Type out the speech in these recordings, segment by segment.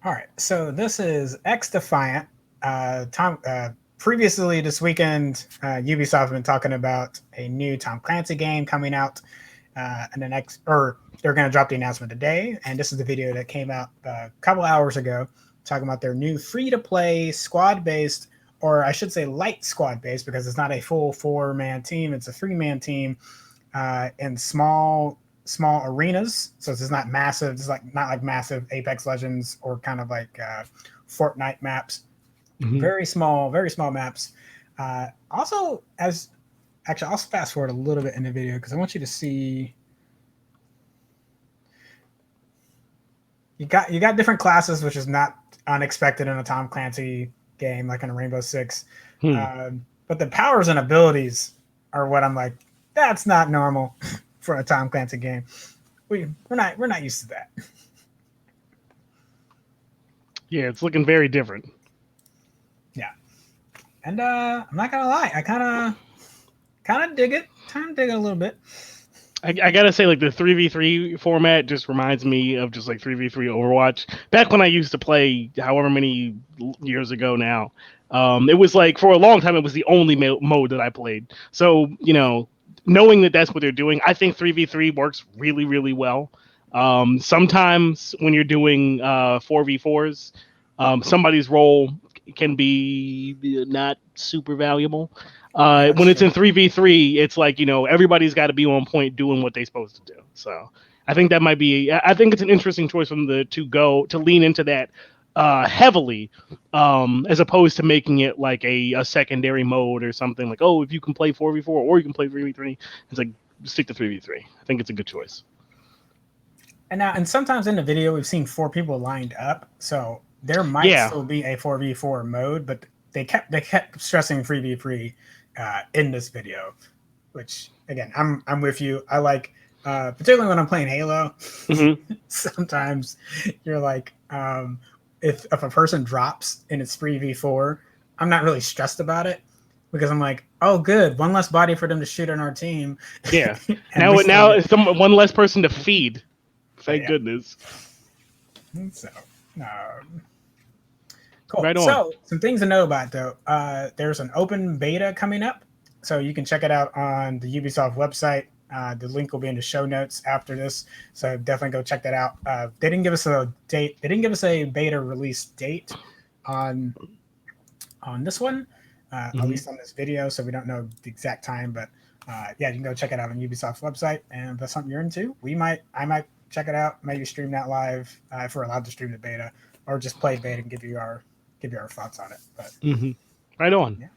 All right, so this is XDefiant. Previously this weekend, Ubisoft have been talking about a new Tom Clancy game coming out, and the next, or they're going to drop the announcement today. And this is the video that came out a couple hours ago, talking about their new free-to-play squad-based, or I should say light squad-based, because it's not a full four-man team; it's a three-man team in small arenas. So it's not massive. It's like not like massive Apex Legends or kind of like Fortnite maps. Mm-hmm. Very small maps. Also, as actually, I'll fast forward a little bit in the video because I want you to see. You got different classes, which is not unexpected in a Tom Clancy game like in a Rainbow Six. But the powers and abilities are what I'm like. That's not normal for a Tom Clancy game. We're not used to that. Yeah, it's looking very different. Yeah, and I'm not gonna lie, I kind of dig it. Kind of dig it a little bit. I gotta say, like the 3v3 format just reminds me of just like 3v3 Overwatch. Back when I used to play, however many years ago now, it was like for a long time it was the only mode that I played. So knowing that that's what they're doing, I think 3v3 works really really well. Sometimes when you're doing 4v4s, somebody's role can be not super valuable. That's When it's true. in 3v3, it's like, everybody's got to be on point doing what they're supposed to do. So I think that might be, I think it's an interesting choice from the to lean into that heavily, as opposed to making it like a secondary mode or something like, oh, if you can play 4v4 or you can play 3v3, it's like stick to 3v3. I think it's a good choice. And sometimes in the video we've seen four people lined up, so there might Yeah. still be a 4v4 mode, but they kept stressing 3v3 in this video, which again I'm with you. I like particularly when I'm playing Halo. Hmm. Sometimes you're like if a person drops and it's 3v4, I'm not really stressed about it because I'm like, oh good, one less body for them to shoot on our team. Yeah. And we still Now get it's one less person to feed. Thank yeah. goodness. So um, cool. Right on. So some things to know about though. There's an open beta coming up, so you can check it out on the Ubisoft website. The link will be in the show notes after this, so definitely go check that out. They didn't give us a date. They didn't give us a beta release date on this one, at Hmm. least on this video. So we don't know the exact time, but yeah, you can go check it out on Ubisoft's website. And if that's something you're into, I might check it out. Maybe stream that live if we're allowed to stream the beta, or just play beta and give you our thoughts on it. But Hmm. Right on.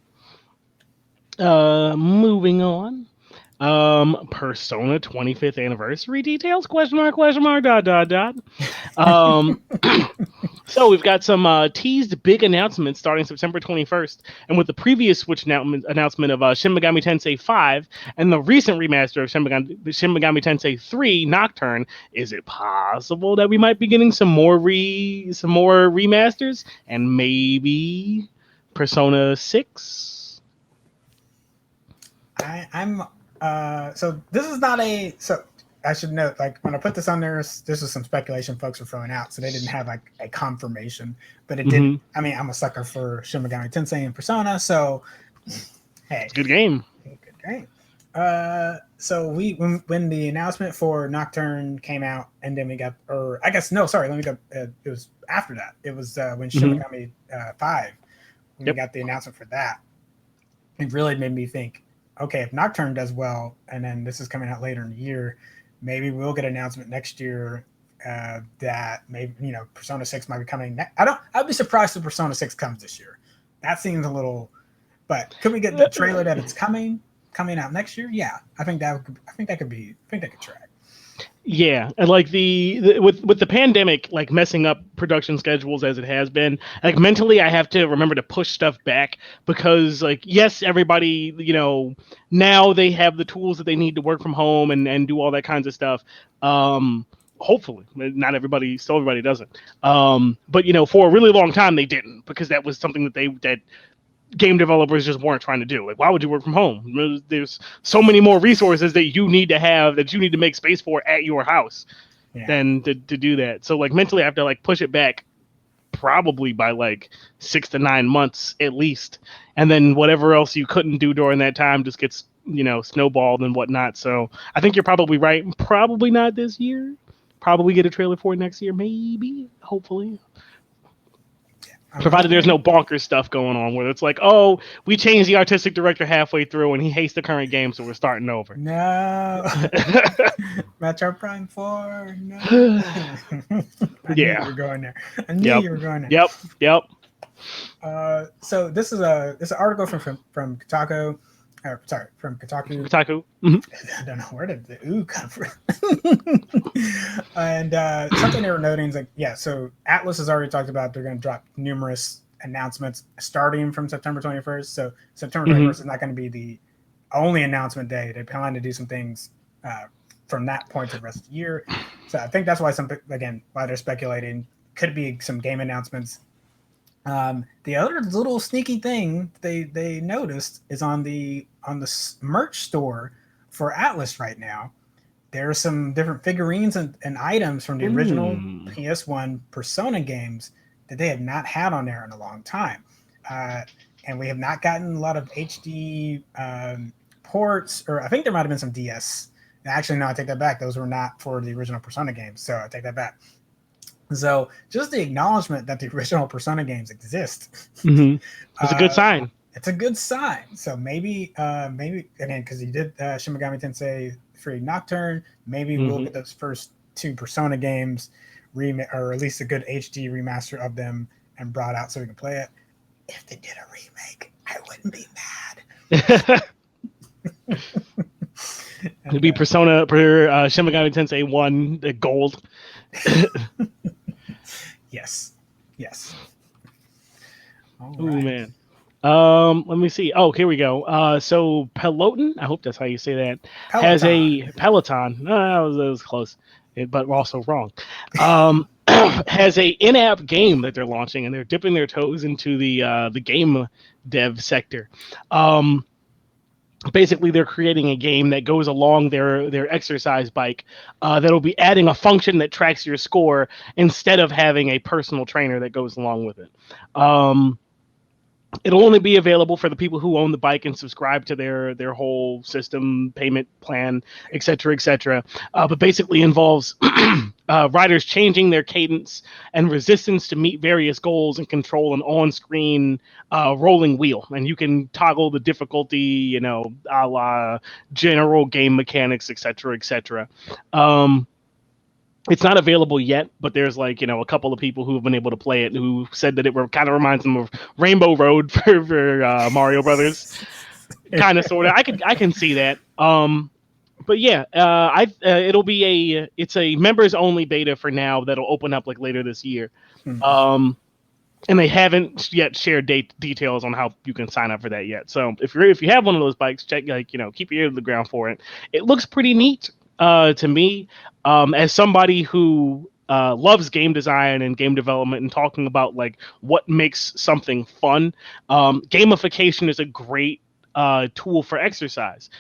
yeah, Moving on. Persona 25th anniversary details? Question mark, dot, dot, dot. Um, so we've got some teased big announcements starting September 21st, and with the previous Switch announcement of Shin Megami Tensei 5 and the recent remaster of Shin Megami Tensei 3 Nocturne, is it possible that we might be getting some more remasters and maybe Persona 6? I'm so this is not a so I should note, like when I put this on there, this is some speculation folks are throwing out, so they didn't have like a confirmation, but it did. Mm-hmm. I mean, I'm a sucker for Shin Megami Tensei and Persona, so hey, It's a good game. good game. So when the announcement for Nocturne came out, and then we got, or I guess no, sorry, let me go. It was after that. It was when Shin Mm-hmm. Megami 5, when we Yep. got the announcement for that. It really made me think, okay, if Nocturne does well, and then this is coming out later in the year, maybe we'll get an announcement next year that maybe Persona 6 might be coming. I'd be surprised if Persona 6 comes this year. That seems a little. But could we get the trailer that it's coming out next year? Yeah, I think that could track. Yeah, and like with the pandemic like messing up production schedules as it has been, like mentally I have to remember to push stuff back because like yes, everybody, now they have the tools that they need to work from home and do all that kinds of stuff. Hopefully, not everybody, still everybody doesn't. But for a really long time they didn't because that was something that game developers just weren't trying to do. Like, why would you work from home? There's so many more resources that you need to have that you need to make space for at your house Yeah. than to do that. So like mentally, I have to like push it back probably by like 6 to 9 months at least. And then whatever else you couldn't do during that time just gets, snowballed and whatnot. So I think you're probably right. Probably not this year. Probably get a trailer for it next year, maybe, hopefully. Provided there's no bonkers stuff going on where it's like, oh, we changed the artistic director halfway through and he hates the current game, so we're starting over. No. Metro Prime 4. No. I knew you were going there. I knew you were going there. Yep. So this is an article from Kotaku. From Kotaku. Kotaku. I don't know, where did the ooh come from? And something they were noting is so Atlus has already talked about they're going to drop numerous announcements starting from September 21st. So September 21st is not going to be the only announcement day. They plan to do some things from that point to the rest of the year. So I think that's why why they're speculating could be some game announcements. The other little sneaky thing they noticed is on the merch store for Atlus right now. There are some different figurines and items from the original PS1 Persona games that they have not had on there in a long time. And we have not gotten a lot of HD ports, or I think there might have been some DS. Actually, no, I take that back. Those were not for the original Persona games, so I take that back. So just the acknowledgement that the original Persona games exist. It's a good sign. It's a good sign. So maybe again, because you did Shin Megami Tensei 3 Nocturne, maybe we'll get those first 2 Persona games or at least a good HD remaster of them and brought out so we can play it. If they did a remake, I wouldn't be mad. It'd be Shin Megami Tensei 1 Gold. Yes. Oh man. Let me see. Oh, here we go. So Peloton, I hope that's how you say that, has a Peloton. That was close, but also wrong. Has a in-app game that they're launching, and they're dipping their toes into the game dev sector. Basically, they're creating a game that goes along their exercise bike that'll be adding a function that tracks your score instead of having a personal trainer that goes along with it. It'll only be available for the people who own the bike and subscribe to their whole system, payment plan, et cetera, but basically involves riders changing their cadence and resistance to meet various goals and control an on-screen rolling wheel. And you can toggle the difficulty, a la general game mechanics, et cetera. It's not available yet, but there's a couple of people who have been able to play it who said that it kind of reminds them of Rainbow Road for Mario Brothers, kind of sort of. I can see that. But yeah, it'll be it's a members only beta for now that'll open up later this year. And they haven't yet shared details on how you can sign up for that yet. So if you have one of those bikes, check keep your ear to the ground for it. It looks pretty neat. To me, as somebody who loves game design and game development and talking about what makes something fun, gamification is a great tool for exercise.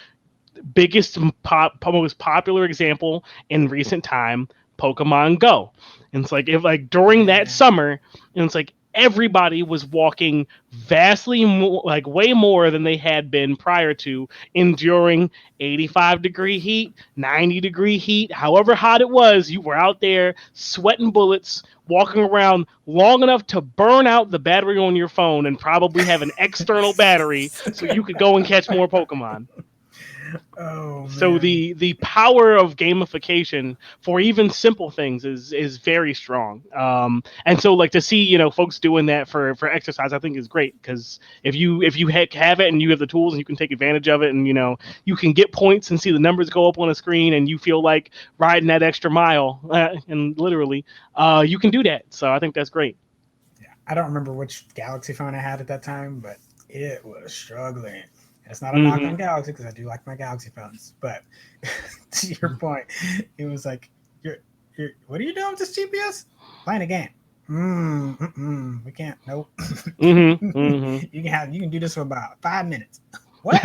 Biggest most popular example in recent time, Pokemon Go. And it's if during that summer, and it's everybody was walking vastly more, way more than they had been prior to, enduring 85-degree heat, 90-degree heat, however hot it was. You were out there sweating bullets, walking around long enough to burn out the battery on your phone and probably have an external battery so you could go and catch more Pokemon. Oh, man. So the power of gamification for even simple things is very strong. And so to see folks doing that for exercise, I think is great, because if you have it and you have the tools and you can take advantage of it, and you can get points and see the numbers go up on a screen and you feel like riding that extra mile, and literally you can do that. So I think that's great. Yeah, I don't remember which Galaxy phone I had at that time, but it was struggling. It's not a knock on Galaxy, because I do like my Galaxy phones. But to your point, it was you're what are you doing with this GPS? Playing a game. We can't. Nope. You can do this for about 5 minutes. What?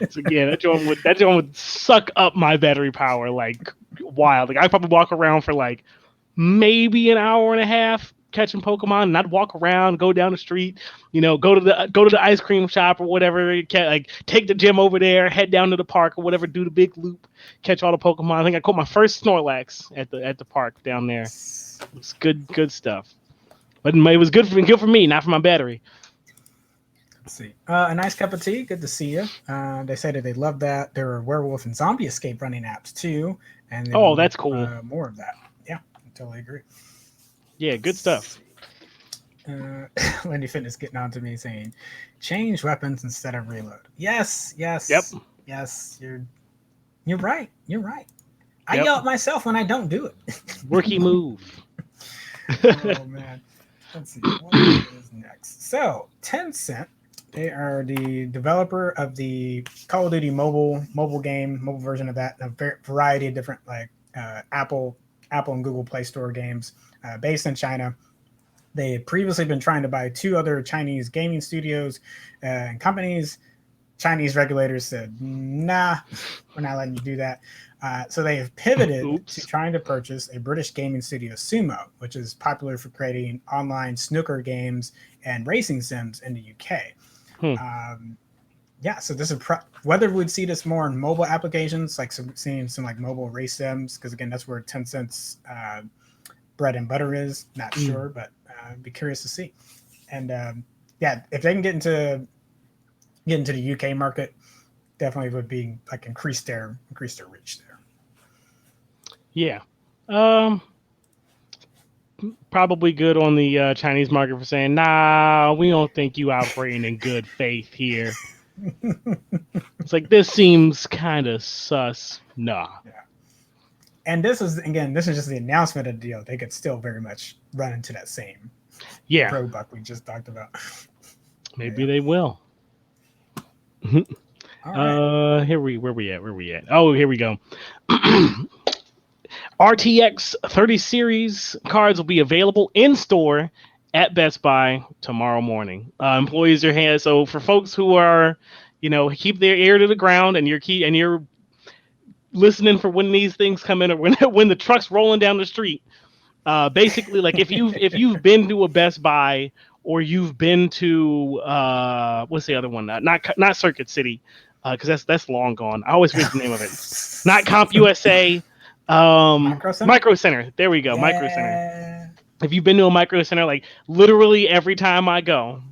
So yeah, that joint would suck up my battery power wild. I probably walk around for maybe an hour and a half, catching Pokemon, and I'd walk around, go down the street, go to the ice cream shop or whatever, like take the gym over there, head down to the park or whatever, do the big loop, catch all the Pokemon. I think I caught my first Snorlax at the park down there. It's good stuff. But it was good for me, not for my battery. Let's see. A nice cup of tea. Good to see you. They said that they love that. There are werewolf and zombie escape running apps too. And that's cool. More of that. Yeah, I totally agree. Yeah, good stuff. Lenny Fitness getting on to me saying, change weapons instead of reload. Yes. Yep. Yes. You're right. I yell at myself when I don't do it. Rookie move. Oh man. Let's see. What is next? So Tencent, they are the developer of the Call of Duty mobile version of that, a variety of different like Apple and Google Play Store games based in China. They had previously been trying to buy 2 other Chinese gaming studios and companies. Chinese regulators said, nah, we're not letting you do that. So they have pivoted to trying to purchase a British gaming studio, Sumo, which is popular for creating online snooker games and racing sims in the UK. So this is whether we'd see this more in mobile applications, like seeing some like mobile race sims, because again, that's where Tencent's bread and butter is. Not sure, but be curious to see. And if they can get into the UK market, definitely would be like increase their reach there. Yeah. Probably good on the Chinese market for saying, nah, we don't think you operating in good faith here. It's like, this seems kind of sus. Nah. Yeah. And this is just the announcement of the deal. They could still very much run into that same roadblock we just talked about. Maybe they will. All right. Where we at? Oh, here we go. RTX 30 series cards will be available in store at Best Buy tomorrow morning. Employees are here, so for folks who are, keep their ear to the ground and you're listening for when these things come in or when the truck's rolling down the street. Basically, like if you've been to a Best Buy or you've been to what's the other one? Not Circuit City, because that's long gone. I always forget the name of it. Not Comp USA. Micro Center. There we go. Yeah. Micro Center. If you've been to a Micro Center, like literally every time I go,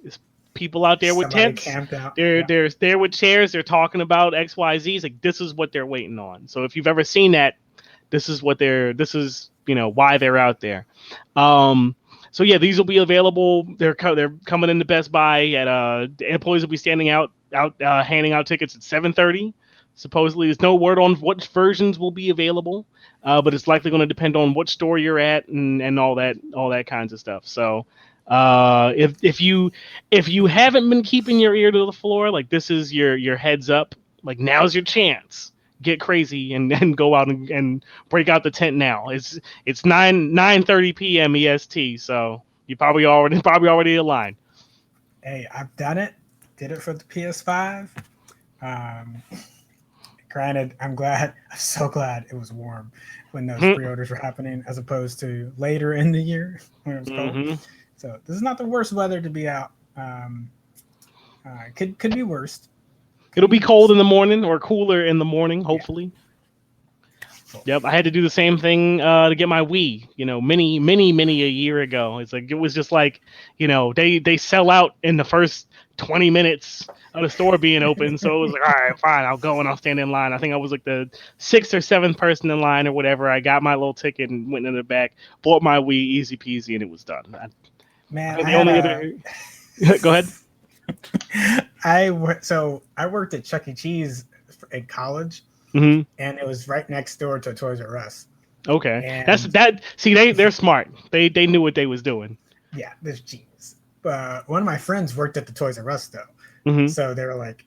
there's people out there with tents. They're there with chairs. They're talking about XYZ. It's like this is what they're waiting on. So if you've ever seen that, this is why they're out there. So yeah, these will be available. They're coming into Best Buy at employees will be standing out handing out tickets at 7:30. Supposedly, there's no word on what versions will be available, but it's likely going to depend on what store you're at and all that kinds of stuff. So, if you haven't been keeping your ear to the floor, like this is your heads up. Like now's your chance. Get crazy and go out and break out the tent now. It's 9:30 p.m. EST, so you probably already aligned. Hey, I've done it. Did it for the PS5. Granted, I'm so glad it was warm when those pre-orders were happening, as opposed to later in the year when it was cold. So this is not the worst weather to be out. Could be worse. It'll be cold in the morning or cooler in the morning, hopefully. Yeah. Yep, I had to do the same thing to get my Wii, many a year ago. It's like it was just like, they sell out in the first 20 minutes of the store being open. So it was like, all right, fine, I'll go and I'll stand in line. I think I was like the 6th or 7th person in line or whatever. I got my little ticket and went in the back, bought my Wii, easy peasy, and it was done. Go ahead. I worked at Chuck E. Cheese in college, and it was right next door to Toys R Us. Okay, and See, they're smart. They knew what they was doing. Yeah, there's genius. One of my friends worked at the Toys R Us though, so they were like,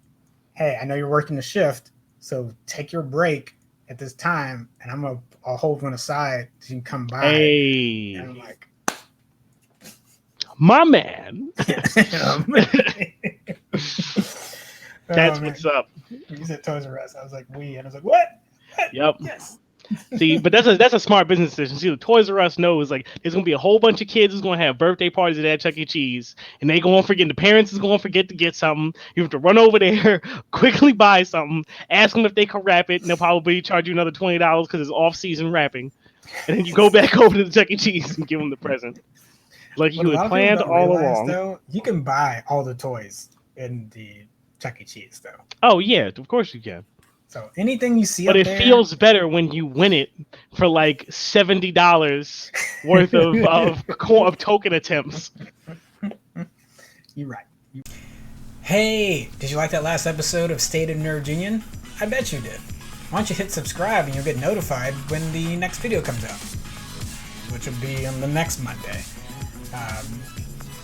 "Hey, I know you're working the shift, so take your break at this time, and I'll hold one aside so you can come by." Hey, and I'm like, my man. That's what's up. You said Toys R Us. I was like, and I was like, what? Yep. Yes. See, but that's a smart business decision. See, the Toys R Us knows like there's gonna be a whole bunch of kids who's gonna have birthday parties at that Chuck E. Cheese, and they going forget. The parents is gonna forget to get something. You have to run over there, quickly buy something, ask them if they can wrap it, and they'll probably charge you another $20 because it's off-season wrapping, and then you go back over to the Chuck E. Cheese and give them the present, like What a you lot had of people planned don't all realize, along. though, you can buy all the toys in the Chuck E. Cheese, though. Oh yeah, of course you can. So anything you see But up it there, feels better when you win it for like $70 worth of token attempts. You're right. Hey, did you like that last episode of State of Nerd Union? I bet you did. Why don't you hit subscribe and you'll get notified when the next video comes out, which will be on the next Monday.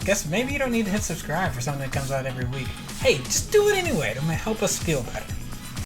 Guess maybe you don't need to hit subscribe for something that comes out every week. Hey, just do it anyway. It might help us feel better.